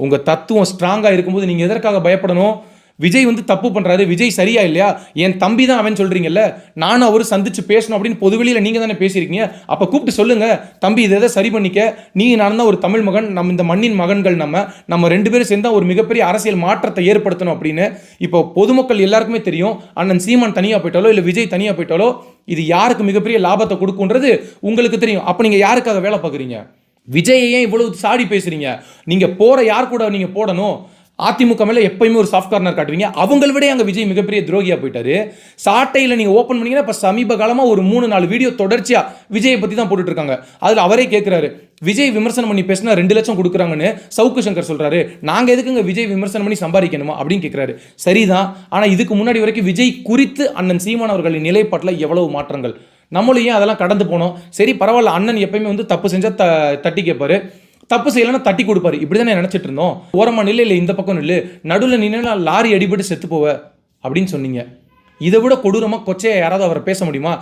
உங்கள் தத்துவம் ஸ்ட்ராங்காக இருக்கும்போது நீங்கள் எதற்காக பயப்படணும்? விஜய் வந்து தப்பு பண்ணுறாரு, விஜய் சரியா இல்லையா, என் தம்பி தான் அவன் சொல்கிறீங்கல்ல, நானும் அவரு சந்திச்சு பேசணும் அப்படின்னு பொதுவெளியில் நீங்கள் தானே பேசியிருக்கீங்க. அப்போ கூப்பிட்டு சொல்லுங்கள், தம்பி இதை எதை சரி பண்ணிக்க, நீங்கள் நான் தான் ஒரு தமிழ் மகன், நம்ம இந்த மண்ணின் மகன்கள், நம்ம ரெண்டு பேரும் சேர்ந்தா ஒரு மிகப்பெரிய அரசியல் மாற்றத்தை ஏற்படுத்தணும் அப்படின்னு. இப்போ பொதுமக்கள் எல்லாருக்குமே தெரியும், அண்ணன் சீமான் தனியாக போயிட்டாலோ இல்லை விஜய் தனியாக போயிட்டாலோ இது யாருக்கு மிகப்பெரிய லாபத்தை கொடுக்குன்றது உங்களுக்கு தெரியும். அப்போ நீங்கள் யாருக்காக வேலை பார்க்குறீங்க? விஜயை ஏன் இவ்வளவு சாடி பேசுறீங்க? நீங்கள் போகிற யார் கூட நீங்கள் போடணும்? அதிமுக மேலே எப்பயுமே ஒரு சாஃப்ட் கார்னர் காட்டுவீங்க. அவங்கள விட அங்கே விஜய் மிகப்பெரிய துரோகியாக போயிட்டாரு. சாட்டையில் நீங்கள் ஓப்பன் பண்ணீங்கன்னா இப்போ சமீப காலமாக ஒரு 3-4 வீடியோ தொடர்ச்சியாக விஜயை பற்றி தான் போட்டுட்டு இருக்காங்க. அதில் அவரே கேட்குறாரு, விஜய் விமர்சனம் பண்ணி பேசினா 2 லட்சம் கொடுக்குறாங்கன்னு சவுக்கு சங்கர் சொல்கிறாரு, நாங்கள் எதுக்குங்க விஜய் விமர்சனம் பண்ணி சம்பாதிக்கணுமா அப்படின்னு கேட்குறாரு. சரிதான், ஆனால் இதுக்கு முன்னாடி வரைக்கும் விஜய் குறித்து அண்ணன் சீமான் அவர்களின் நிலைப்பாட்டில் எவ்வளவு மாற்றங்கள், நம்மளும் ஏன் அதெல்லாம் கடந்து போனோம்? சரி பரவாயில்ல, அண்ணன் எப்பயுமே வந்து தப்பு செஞ்சால் தட்டி கேட்பாரு, தப்பு செய்யலைன்னா தட்டி கொடுப்பாரு, இப்படி தானே நினச்சிட்டு இருந்தோம். ஓரமாக நில்லு, இல்லை இந்த பக்கம் நில்லு, நடுவில் நின்னா லாரி அடிபட்டு செத்து போவ அப்படின்னு சொன்னீங்க. இதை விட கொடூரமாக கொச்சையை யாராவது அவரை பேச முடியுமா?